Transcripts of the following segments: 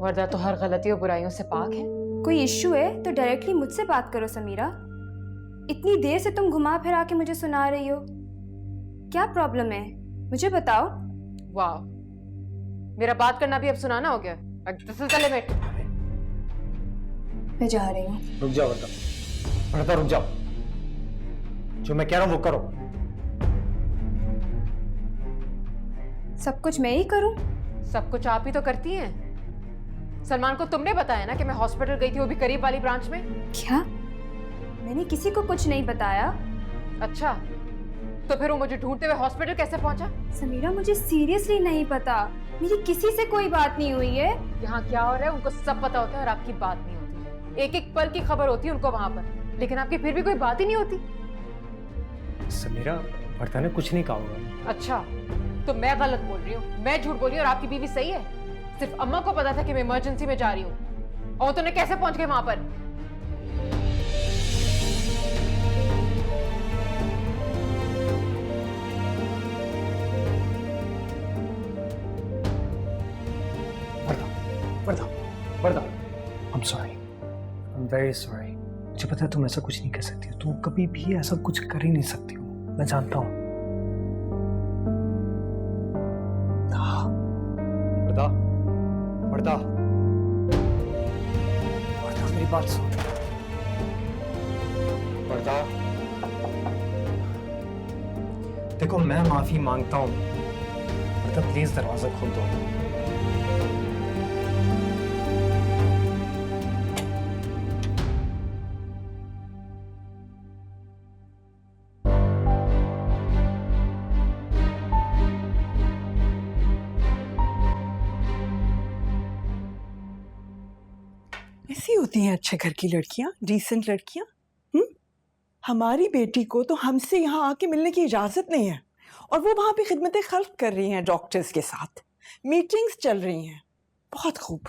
वर्दा तो हर गलती और बुराइयों से पाक है। कोई इश्यू है तो डायरेक्टली मुझसे बात करो समीरा। इतनी देर से तुम घुमा फिरा के मुझे सुना रही हो, क्या प्रॉब्लम है मुझे बताओ। वाह, मेरा बात करना भी अब सुनाना हो गया। This is the limit. मैं जा रही हूँ। रुक जाओ वर्दा, वर्दा रुक जाओ। जो मैं कह रहा हूँ वो करो। सब कुछ मैं ही करूँ? सब कुछ आप ही तो करती हैं। सलमान को तुमने बताया ना कि मैं हॉस्पिटल गई थी, वो भी करीब वाली ब्रांच में। क्या? मैंने किसी को कुछ नहीं बताया। अच्छा, तो फिर वो मुझे ढूंढते हुए हॉस्पिटल कैसे पहुंचा? समीरा मुझे सीरियसली नहीं पता, मेरी किसी से कोई बात नहीं हुई है। यहाँ क्या हो रहा है उनको सब पता होता है और आपकी बात नहीं होती। एक एक पल की खबर होती है उनको वहां पर, लेकिन आपकी फिर भी कोई बात ही नहीं होती। समीरा, वर्दा ने कुछ नहीं कहा होगा। अच्छा, तो मैं गलत बोल रही हूँ, मैं झूठ बोल रही हूँ और आपकी बीवी सही है। सिर्फ अम्मा को पता था कि मैं इमरजेंसी में जा रही हूँ, और तुमने कैसे पहुंच गए वहां पर? वर्दा, वर्दा, I'm sorry, I'm very sorry। मुझे पता है तुम ऐसा कुछ नहीं कर सकती, तुम कभी भी ऐसा कुछ कर ही नहीं सकती हो, मैं जानता हूँ। वर्दा, वर्दा, वर्दा मेरी बात सुन। वर्दा, देखो मैं माफी मांगता हूँ, वर्दा प्लीज दरवाजा खोल दो। ऐसी होती हैं अच्छे घर की लड़कियां, डिसेंट लड़कियां। हमारी बेटी को तो हमसे यहाँ आके मिलने की इजाजत नहीं है, और वो वहां पे खिदमतें खल्क कर रही हैं, डॉक्टर्स के साथ मीटिंग्स चल रही हैं। बहुत खूब।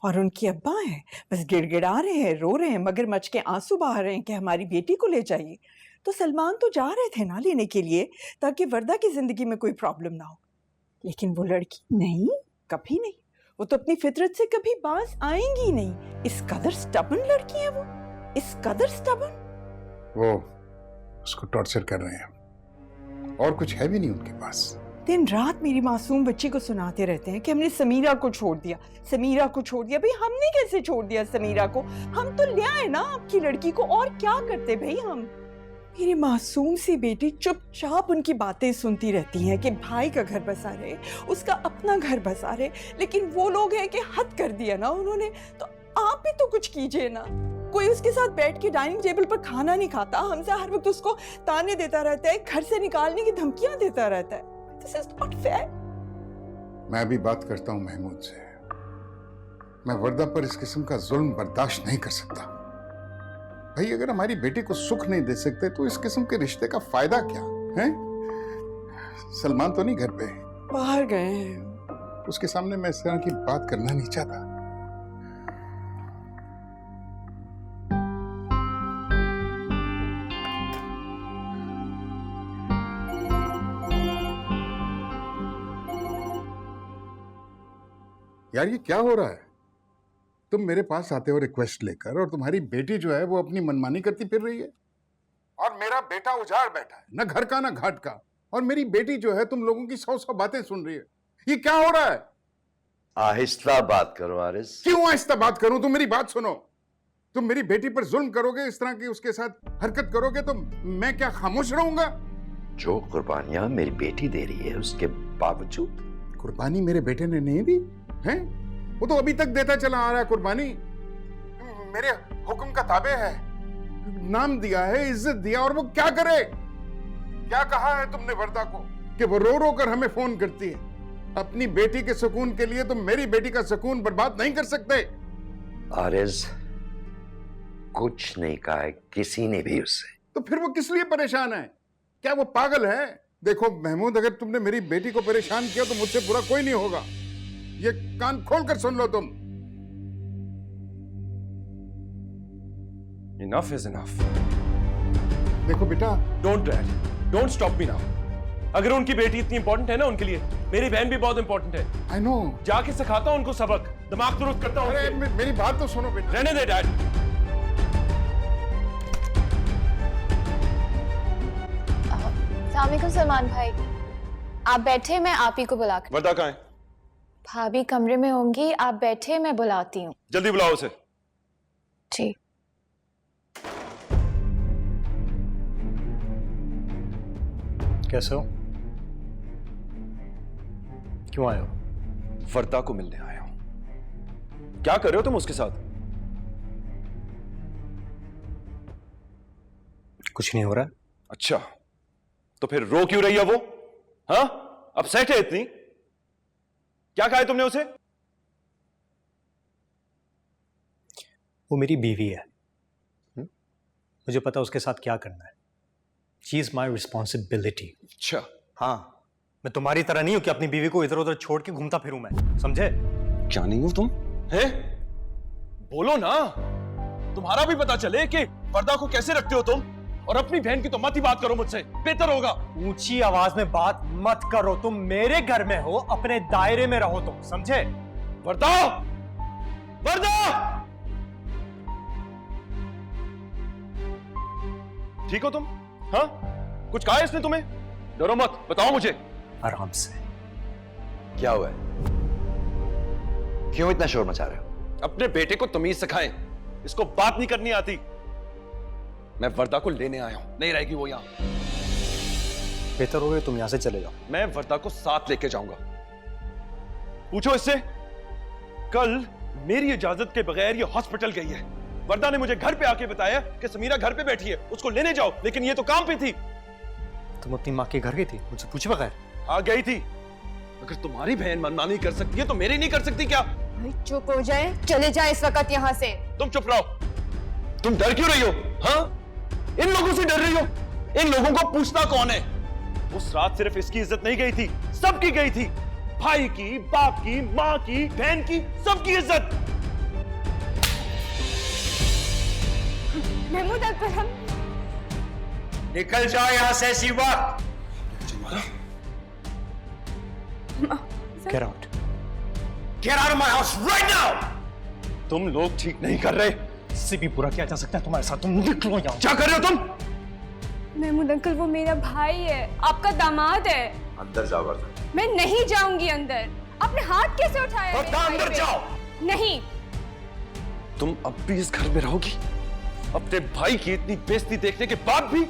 और उनकी अब्बा हैं, बस गिड़गिड़ा रहे हैं, रो रहे हैं, मगरमच्छ के आंसू बहा रहे हैं कि हमारी बेटी को ले जाइए। तो सलमान तो जा रहे थे ना लेने के लिए, ताकि वर्दा की जिंदगी में कोई प्रॉब्लम ना हो। लेकिन वो लड़की नहीं, कभी नहीं। वो तो अपनी फितरत से कभी बाज आएंगी नहीं। इस कदर स्टबन लड़की है वो, इस कदर स्टबन। वो उसको टॉर्चर कर रहे हैं, और कुछ है भी नहीं उनके पास। दिन रात मेरी मासूम बच्ची को सुनाते रहते हैं कि हमने समीरा को छोड़ दिया, समीरा को छोड़ दिया। भाई हमने कैसे छोड़ दिया समीरा को? हम तो ले आए ना आपकी लड़की को, और क्या करते भाई हम? मेरी मासूम सी बेटी चुपचाप उनकी बातें सुनती रहती हैं कि भाई का घर बसा रहे, उसका अपना घर बसा रहे। लेकिन वो लोग हैं कि हद कर दिया ना उन्होंने। तो आप भी तो कुछ कीजिए ना। कोई उसके साथ बैठ के डाइनिंग टेबल पर खाना नहीं खाता, हमसे हर वक्त उसको ताने देता रहता है, घर से निकालने की धमकियां देता रहता है। This is not fair. मैं अभी बात करता हूं महमूद से। मैं वर्दा पर इस किस्म का जुल्म बर्दाश्त नहीं कर सकता। भाई अगर हमारी बेटी को सुख नहीं दे सकते तो इस किस्म के रिश्ते का फायदा क्या है? सलमान तो नहीं घर पे, बाहर गए हैं। उसके सामने मैं इस तरह की बात करना नहीं चाहता। यार ये क्या हो रहा है? तुम मेरे पास आते हो रिक्वेस्ट लेकर, और तुम्हारी बेटी जो है वो अपनी मनमानी करती फिर रही है। और मेरा बेटा उजाड़ बैठा है, न घर का न घाट का, और मेरी बेटी जो है तुम लोगों की 100 बातें सुन रही है। ये क्या हो रहा है? आहिस्ता बात करो आरिस। क्यों आहिस्ता बात करूं? तुम मेरी बात सुनो। तुम मेरी बेटी पर जुल्म करोगे, इस तरह की उसके साथ हरकत करोगे, तो मैं क्या खामोश रहूंगा? जो कुर्बानियां मेरी बेटी दे रही है उसके बावजूद। कुर्बानी मेरे बेटे ने नहीं दी है? वो तो अभी तक देता चला आ रहा है कुर्बानी। मेरे हुक्म का ताबे है, नाम दिया है, इज्जत दिया, और वो क्या करे? क्या कहा है तुमने वर्दा को कि वो रो रो कर हमें फोन करती है? अपनी बेटी के सुकून के लिए तुम मेरी बेटी का सुकून बर्बाद नहीं कर सकते। आरिज, कुछ नहीं कहा है किसी ने भी उससे। तो फिर वो किस लिए परेशान है? क्या वो पागल है? देखो महमूद, अगर तुमने मेरी बेटी को परेशान किया तो मुझसे बुरा कोई नहीं होगा। ये कान खोलकर सुन लो तुम। Enough is enough. देखो बेटा, Don't, Dad. Don't stop me now. अगर उनकी बेटी इतनी इंपॉर्टेंट है ना उनके लिए, मेरी बहन भी बहुत इंपॉर्टेंट है। I know. जाके सिखाता हूं उनको सबक, दिमाग दुरुस्त करता हूं। अरे मेरी बात तो सुनो बेटा। रहने दे डैड। अस्सलामुअलैकुम सलमान भाई, आप बैठे, मैं आप ही को बुला कर। वर्दा कहाँ है? भाभी कमरे में होंगी, आप बैठे, मैं बुलाती हूँ। जल्दी बुलाओ उसे। जी। कैसे हो? क्यों आए हो? वर्दा को मिलने आया हूं। क्या कर रहे हो तुम उसके साथ? कुछ नहीं हो रहा। अच्छा, तो फिर रो क्यों रही है वो? हाँ, अपसेट है इतनी? क्या कहा है तुमने उसे? वो मेरी बीवी है। मुझे पता है उसके साथ क्या करना है। She is my responsibility. अच्छा, हाँ, मैं तुम्हारी तरह नहीं हूं कि अपनी बीवी को इधर उधर छोड़ के घूमता फिरूं मैं, समझे? क्या नहीं हो तुम? हैं? बोलो ना, तुम्हारा भी पता चले कि वर्दा को कैसे रखते हो तुम। और अपनी बहन की तो मत ही बात करो मुझसे, बेहतर होगा। ऊंची आवाज में बात मत करो। तुम मेरे घर में हो, अपने दायरे में रहो तुम, समझे? वर्दा! वर्दा! ठीक हो तुम? हाँ? कुछ कहा है इसने तुम्हें? डरो मत, बताओ मुझे। आराम से। क्या हुआ है? क्यों इतना शोर मचा रहे हो? अपने बेटे को तमीज सिखाएं, इसको बात नहीं करनी आती। मैं वर्दा को लेने आया हूं, नहीं रहेगी वो यहां। बेहतर होगा तुम यहां से चले जाओ। मैं वर्दा को साथ लेके जाऊंगा। पूछो इससे, कल मेरी इजाजत के बगैर ये हॉस्पिटल गई है। वर्दा ने मुझे घर पे आके बताया कि समीरा घर पे बैठी है, उसको लेने जाओ, लेकिन ये तो काम पे थी। तुम अपनी माँ के घर गई थी मुझसे पूछे बगैर? हाँ गई थी। अगर तुम्हारी बहन मनमानी कर सकती है तो मेरी नहीं कर सकती क्या? चुप हो जाए, चले जाए इस वक्त यहाँ से। तुम चुप रहो। तुम डर क्यों रही हो? हाँ, इन लोगों से डर रही हो? इन लोगों को पूछता कौन है? उस रात सिर्फ इसकी इज्जत नहीं गई थी, सबकी गई थी। भाई की, बाप की, माँ की, बहन की, सबकी इज्जत। महमूद अकबर, हम निकल जाओ यहां से इसी वक्त। Get out. Get out of my house right now! तुम लोग ठीक नहीं कर रहे। इससे भी बुरा किया जा सकता है तुम्हारे साथ। तुम निकलो यहाँ। क्या कर रहे हो तुम? महमूद अंकल, वो मेरा भाई है, आपका दामाद है। अंदर जाओ वर्दा। मैं नहीं जाऊंगी अंदर। आपने हाथ कैसे उठाया? मेरे वर्दा, भाई अंदर पे? जाओ। नहीं। तुम अब भी इस घर में रहोगी? अपने भाई की इतनी बेइज्जती देखने के बाद भी?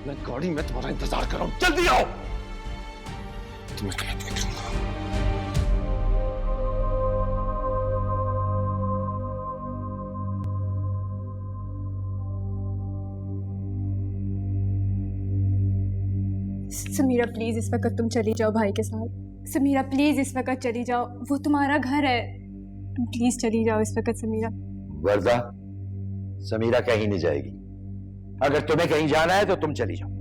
मैं गाड़ी में तुम्हारा इंतजार कर रहा हूं, जल्दी आओ। तुम्हें गलत नहीं करूंगा। समीरा प्लीज इस वक्त तुम चली जाओ भाई के साथ। समीरा प्लीज इस वक्त चली जाओ, वो तुम्हारा घर है। तुम प्लीज चली जाओ इस वक्त समीरा। वर्दा, समीरा कहीं नहीं जाएगी। अगर तुम्हें कहीं जाना है तो तुम चली जाओ।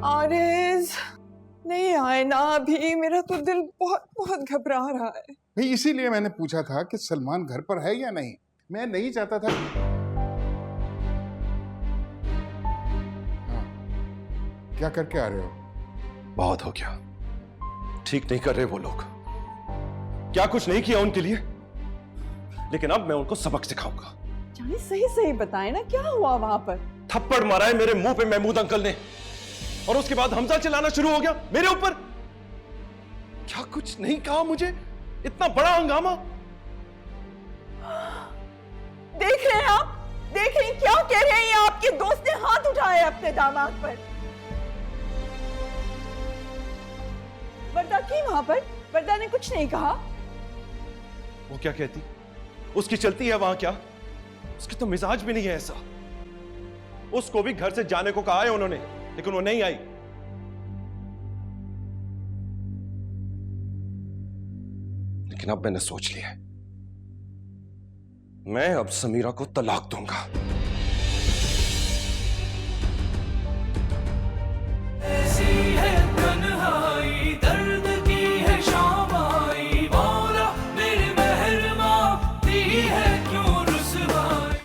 आरिज, नहीं आए ना अभी। मेरा तो दिल बहुत बहुत घबरा रहा है। भाई इसीलिए मैंने पूछा था कि सलमान घर पर है या नहीं। मैं नहीं चाहता था। हाँ, क्या करके आ रहे हो? बहुत हो गया, ठीक नहीं कर रहे वो लोग। क्या कुछ नहीं किया उनके लिए, लेकिन अब मैं उनको सबक सिखाऊंगा। जाने सही सही बताए ना, क्या हुआ वहां पर? थप्पड़ मारा है मेरे मुंह पे महमूद अंकल ने, और उसके बाद हमजा चिल्लाना शुरू हो गया मेरे ऊपर। क्या कुछ नहीं कहा मुझे? इतना बड़ा हंगामा। देख रहे हैं आप? देख रहे हैं क्या कह रहे हैं आप? आपके दोस्त ने हाथ उठाया अपने दामाद पर। वर्दा थी वहां पर, वर्दा ने कुछ नहीं कहा। वो क्या कहती? उसकी चलती है वहां क्या? उसकी तो मिजाज भी नहीं है ऐसा। उसको भी घर से जाने को कहा है उन्होंने, लेकिन वो नहीं आई। लेकिन अब मैंने सोच लिया है, मैं अब समीरा को तलाक दूंगा।